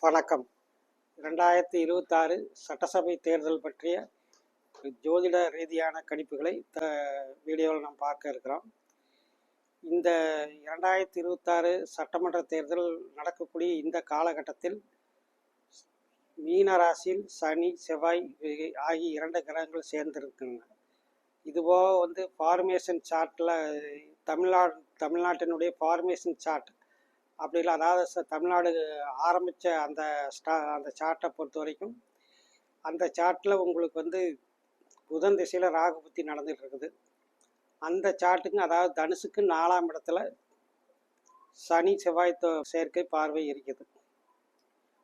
வணக்கம். 2026 சட்டசபை தேர்தல் பற்றிய ஜோதிட ரீதியான கணிப்புகளை வீடியோவில் நாம் பார்க்க இருக்கிறோம். இந்த 2026 சட்டமன்ற தேர்தல் நடக்கக்கூடிய இந்த காலகட்டத்தில் மீன ராசியில் சனி, செவ்வாய் ஆகிய 2 கிரகங்கள் சேர்ந்திருக்குங்க. இதுபோக ஃபார்மேஷன் சார்ட்டில் தமிழ்நாட்டினுடைய ஃபார்மேஷன் சார்ட் அப்படி இல்லை, அதாவது தமிழ்நாடு ஆரம்பித்த அந்த சார்ட்டை பொறுத்த வரைக்கும் அந்த சார்ட்டில் உங்களுக்கு புதன் திசையில் ராகு புத்தி நடந்துகிட்டு இருக்குது. அந்த சார்ட்டுக்கு, அதாவது தனுசுக்கு 4ஆம் இடத்துல சனி செவ்வாய் சேர்க்கை பார்வை இருக்குது.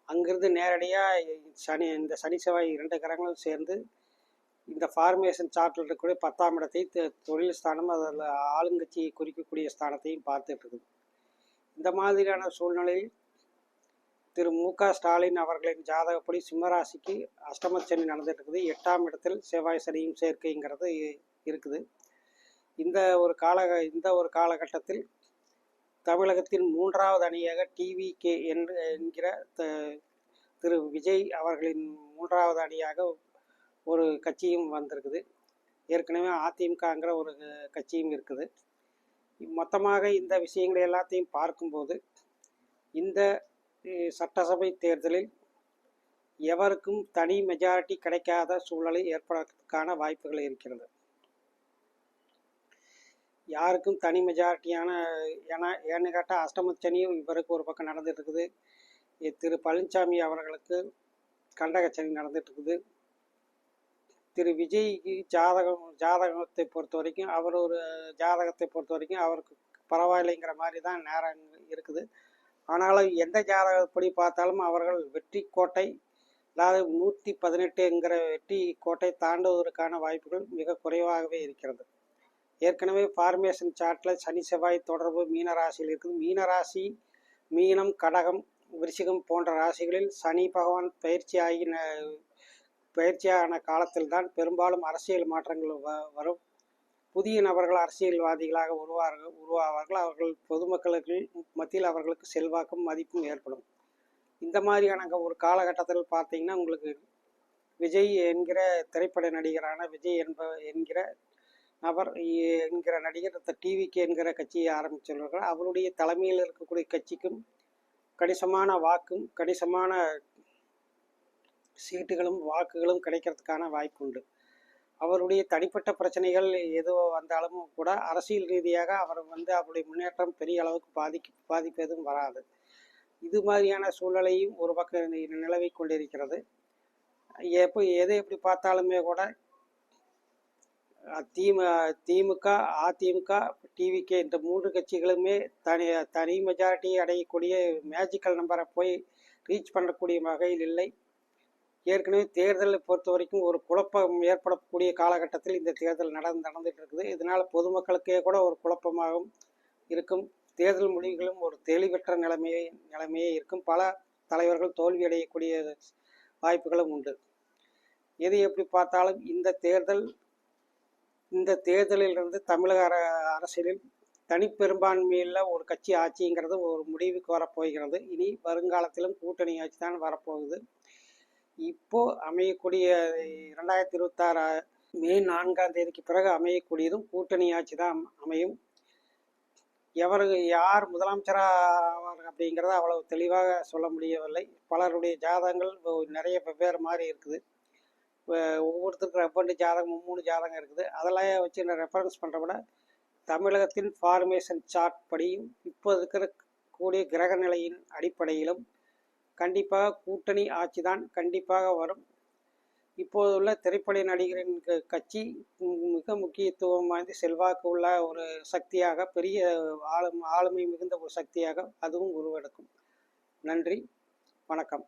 அங்கிருந்து நேரடியாக இந்த சனி செவ்வாய் 2 கிரகங்களும் சேர்ந்து இந்த ஃபார்மேஷன் சார்ட்டில் இருக்கக்கூடிய 10ஆம் இடத்தை தொழில் ஸ்தானம், அதில் ஆளுங்கட்சியை குறிக்கக்கூடிய ஸ்தானத்தையும் பார்த்துட்டு இருக்குது. இந்த மாதிரியான சூழ்நிலையில் திரு மு.க. ஸ்டாலின் அவர்களின் ஜாதகப்படி சிம்மராசிக்கு அஷ்டம சனி நடந்துட்டு இருக்குது. 8ஆம் இடத்தில் செவ்வாய் சனியும் சேர்க்கைங்கிறது இருக்குது. இந்த ஒரு காலகட்டத்தில் தமிழகத்தின் 3வது அணியாக டிவிகே என்கிற திரு விஜய் அவர்களின் 3வது அணியாக ஒரு கட்சியும் வந்திருக்குது. ஏற்கனவே அதிமுகங்கிற ஒரு கட்சியும் இருக்குது. மொத்தமாக இந்த விஷயங்களை எல்லாத்தையும் பார்க்கும்போது இந்த சட்டசபை தேர்தலில் எவருக்கும் தனி மெஜாரிட்டி கிடைக்காத சூழ்நிலை ஏற்படுவதற்கான வாய்ப்புகள் இருக்கிறது. யாருக்கும் தனி மெஜாரிட்டியான ஏன்னு கேட்டால் அஷ்டமச்சனியும் இவருக்கு ஒரு பக்கம் நடந்துட்டு இருக்குது. திரு பழனிசாமி அவர்களுக்கு கண்டகச்சனி நடந்துட்டு இருக்குது. திரு விஜய் ஜாதகத்தை பொறுத்த வரைக்கும் அவருக்கு பரவாயில்லைங்கிற மாதிரி தான் நேரம் இருக்குது. ஆனாலும் எந்த ஜாதகப்படி பார்த்தாலும் அவர்கள் வெற்றி கோட்டை, அதாவது 118ங்கிற வெற்றி கோட்டை தாண்டுவதற்கான வாய்ப்புகள் மிக குறைவாகவே இருக்கிறது. ஏற்கனவே ஃபார்மேஷன் சார்ட்டில் சனி செவ்வாய் தொடர்பு மீனராசியில் இருக்குது. மீனராசி, மீனம், கடகம், விருச்சிகம் போன்ற ராசிகளில் சனி பகவான் பயிற்சியான காலத்தில் தான் பெரும்பாலும் அரசியல் மாற்றங்கள் வரும். புதிய நபர்கள் அரசியல்வாதிகளாக உருவாவார்கள். அவர்கள் பொதுமக்களுக்கு மத்தியில் அவர்களுக்கு செல்வாக்கும் மதிப்பும் ஏற்படும். இந்த மாதிரியான ஒரு காலகட்டத்தில் பார்த்தீங்கன்னா உங்களுக்கு விஜய் என்கிற திரைப்பட நடிகரான விஜய் என்கிற நடிகர் டிவிகே என்கிற கட்சியை ஆரம்பித்துள்ளார்கள். அவருடைய தலைமையில் இருக்கக்கூடிய கட்சிக்கும் கணிசமான வாக்கும் கணிசமான சீட்டுகளும் வாக்குகளும் கிடைக்கிறதுக்கான வாய்ப்பு உண்டு. அவருடைய தனிப்பட்ட பிரச்சனைகள் எதோ வந்தாலும் கூட அரசியல் ரீதியாக அவருடைய முன்னேற்றம் பெரிய அளவுக்கு பாதிப்பு எதுவும் வராது. இது மாதிரியான சூழ்நிலையும் ஒரு பக்கம் நிலவி கொண்டிருக்கிறது. எதை எப்படி பார்த்தாலுமே கூட திமுக, அதிமுக, டிவிகே இந்த 3 கட்சிகளுமே தனி மெஜாரிட்டி அடையக்கூடிய மேஜிக்கல் நம்பரை போய் ரீச் பண்ணக்கூடிய வகையில் இல்லை. ஏற்கனவே தேர்தலை பொறுத்த வரைக்கும் ஒரு குழப்பம் ஏற்படக்கூடிய காலகட்டத்தில் இந்த தேர்தல் நடந்துட்டு இருக்குது. இதனால் பொதுமக்களுக்கே கூட ஒரு குழப்பமாகவும் இருக்கும். தேர்தல் முடிவுகளும் ஒரு தெளிவற்ற நிலைமையே இருக்கும். பல தலைவர்கள் தோல்வி அடையக்கூடிய வாய்ப்புகளும் உண்டு. எது எப்படி பார்த்தாலும் இந்த தேர்தலிலிருந்து தமிழக அரசியலில் தனிப்பெரும்பான்மையில் ஒரு கட்சி ஆட்சிங்கிறது ஒரு முடிவுக்கு வரப்போகிறது. இனி வருங்காலத்திலும் கூட்டணி ஆட்சி தான் வரப்போகுது. இப்போ அமையக்கூடிய 2026 மே 4ஆம் தேதிக்கு பிறகு அமையக்கூடியதும் கூட்டணி ஆட்சி தான் அமையும். யார் முதலமைச்சராக அப்படிங்கிறத அவ்வளவு தெளிவாக சொல்ல முடியவில்லை. பலருடைய ஜாதகங்கள் நிறைய வெவ்வேறு மாதிரி இருக்குது. ஒவ்வொருத்தருக்கும் 2 ஜாதகம் 3 ஜாதகம் இருக்குது. அதெல்லாம் வச்சு நான் ரெஃபரன்ஸ் பண்ணுற விட தமிழகத்தின் ஃபார்மேஷன் சார்ட் படியும் இப்போ இருக்கக்கூடிய கிரக நிலையின் அடிப்படையிலும் கண்டிப்பாக கூட்டணி ஆட்சி தான் கண்டிப்பாக வரும். இப்போதுள்ள திரைப்பட நடிகரின் கட்சி மிக முக்கியத்துவம் வாய்ந்த செல்வாக்கு உள்ள ஒரு சக்தியாக, பெரிய ஆளுமை மிகுந்த ஒரு சக்தியாக அதுவும் உருவெடுக்கும். நன்றி, வணக்கம்.